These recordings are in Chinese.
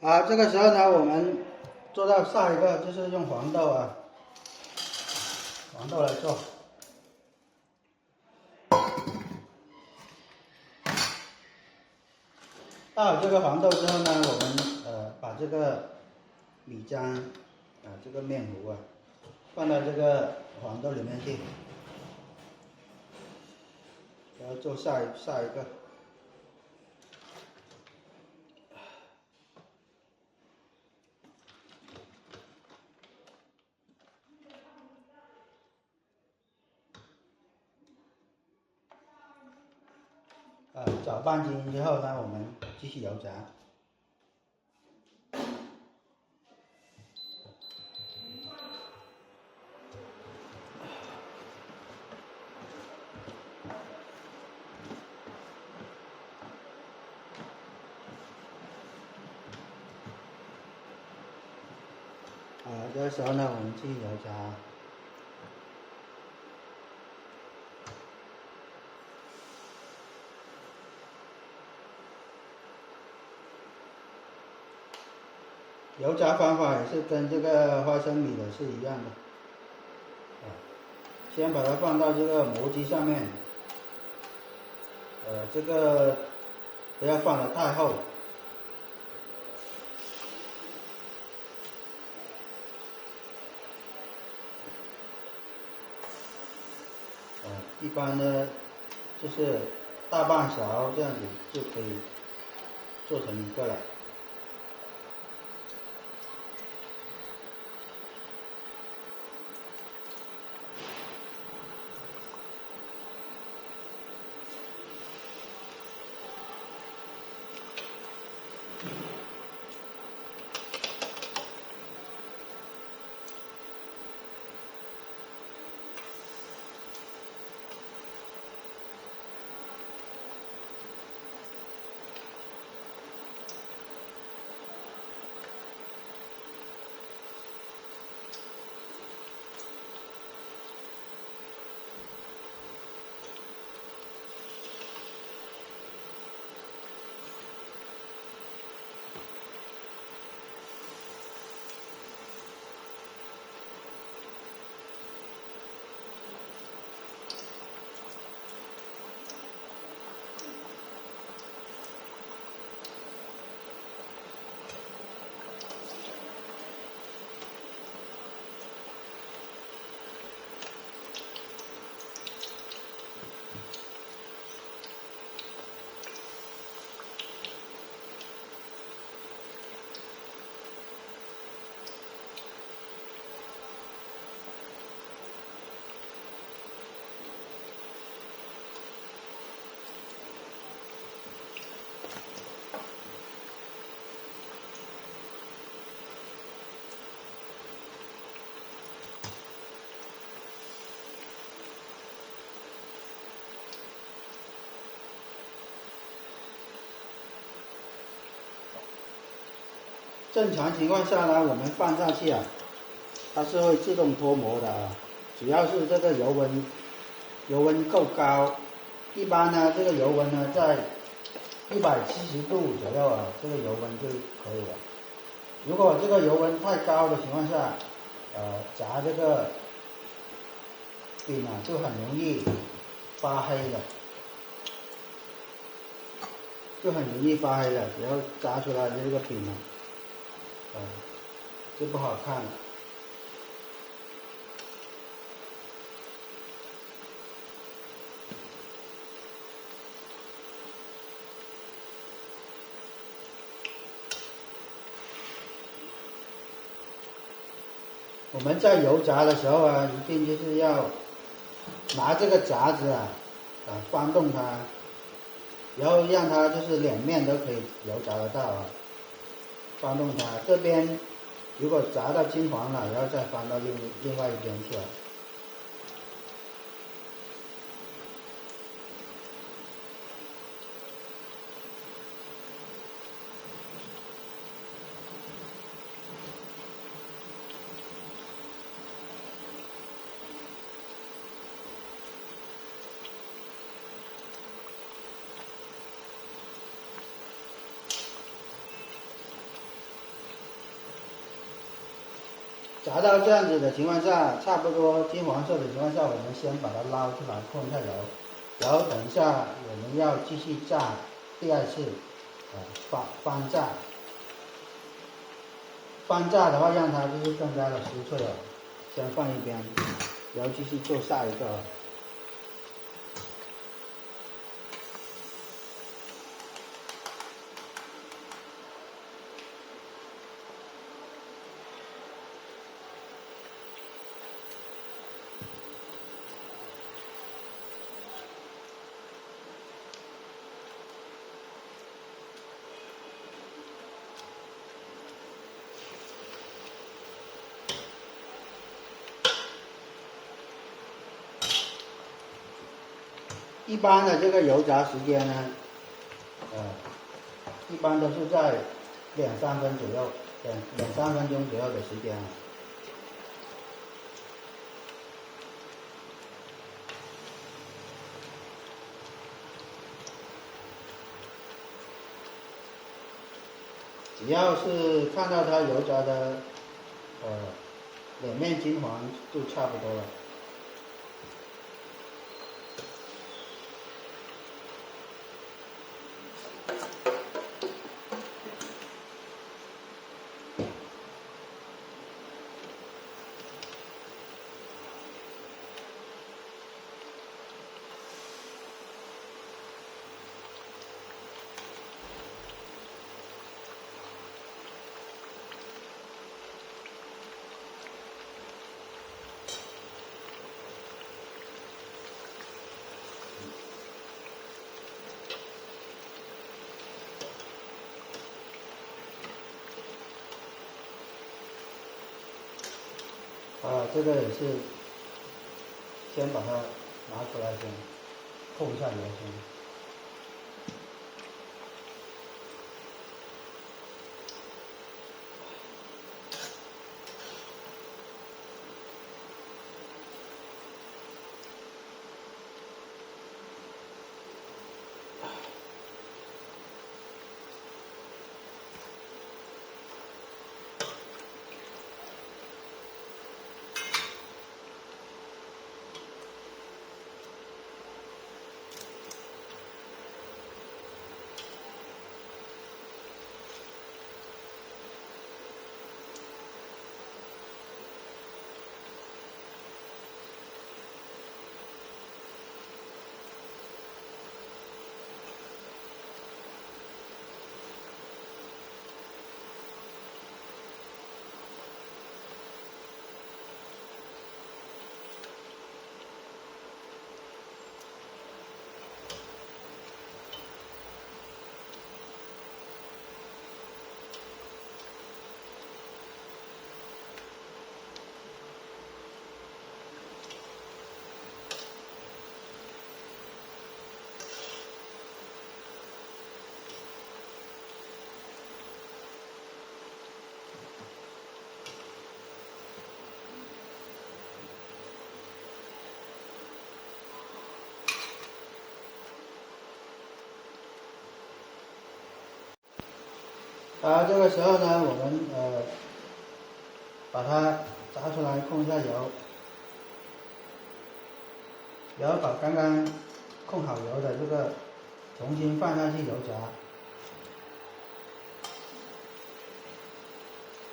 这个时候呢，我们做到下一个就是用黄豆黄豆来做。倒好这个黄豆之后呢，我们把这个米浆这个面糊放到这个黄豆里面去，然后做下一个。搅拌均匀之后呢，我们继续油炸。这个时候呢，我们继续油炸。油炸方法也是跟这个花生米的是一样的。先把它放到这个磨机上面，这个不要放得太厚。一般呢就是大半勺这样子就可以做成一个了。正常情况下呢，我们放上去它是会自动脱模的只要是这个油温够高，一般呢这个油温呢在170度左右这个油温就可以了。如果这个油温太高的情况下，炸这个饼就很容易发黑了，然后炸出来的这个饼就不好看了。我们在油炸的时候一定就是要拿这个夹子翻动它，然后让它就是两面都可以油炸得到翻动它。这边如果炸到金黄了，然后再翻到另外一边去炸到这样子的情况下，差不多金黄色的情况下，我们先把它捞出来控一下油，然后等一下我们要继续炸第二次，翻炸。翻炸的话，让它就是更加的酥脆了。先放一边，然后继续做下一个。一般的这个油炸时间呢，一般都是在2-3分左右，两三分钟左右的时间。只要是看到它油炸的，两面金黄就差不多了。这个也是，先把它拿出来先，控一下油先。这个时候呢，我们把它炸出来，控一下油，然后把刚刚控好油的这个重新放下去油炸，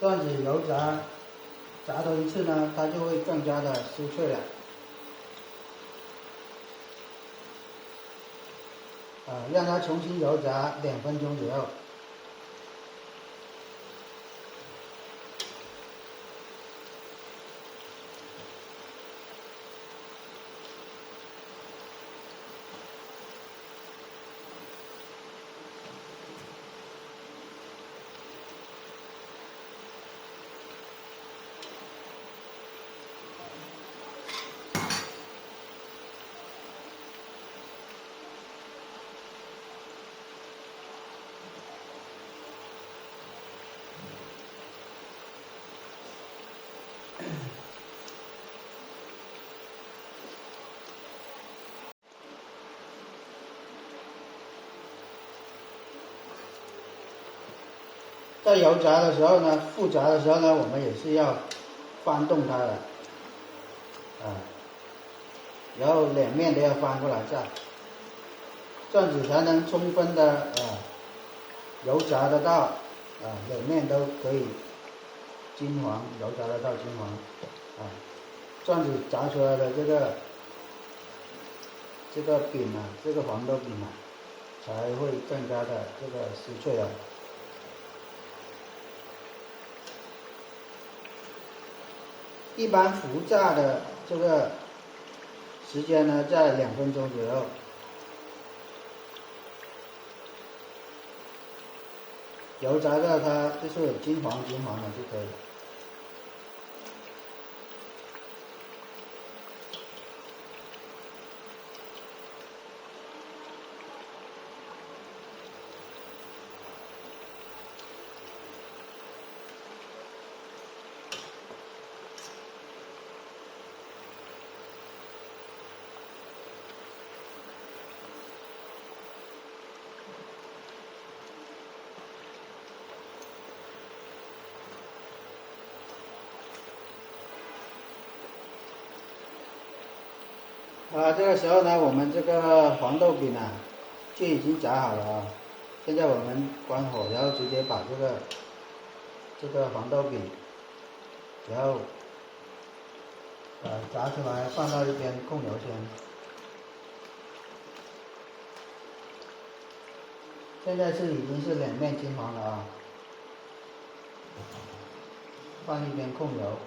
这样子油炸多一次呢，它就会更加的酥脆了。让它重新油炸2分钟左右。在油炸的时候呢，复炸的时候呢，我们也是要翻动它的，然后两面都要翻过来下，这样子才能充分的油炸得到，两面都可以金黄，油炸得到金黄，这样子炸出来的这个饼这个黄豆饼才会更加的这个酥脆啊。一般浮炸的这个时间呢，在2分钟左右，油炸到它就是金黄的就可以了。这个时候呢，我们这个黄豆饼就已经炸好了啊。现在我们关火，然后直接把这个黄豆饼，然后炸出来，放到一边控油先。现在已经是两面金黄了啊，放一边控油。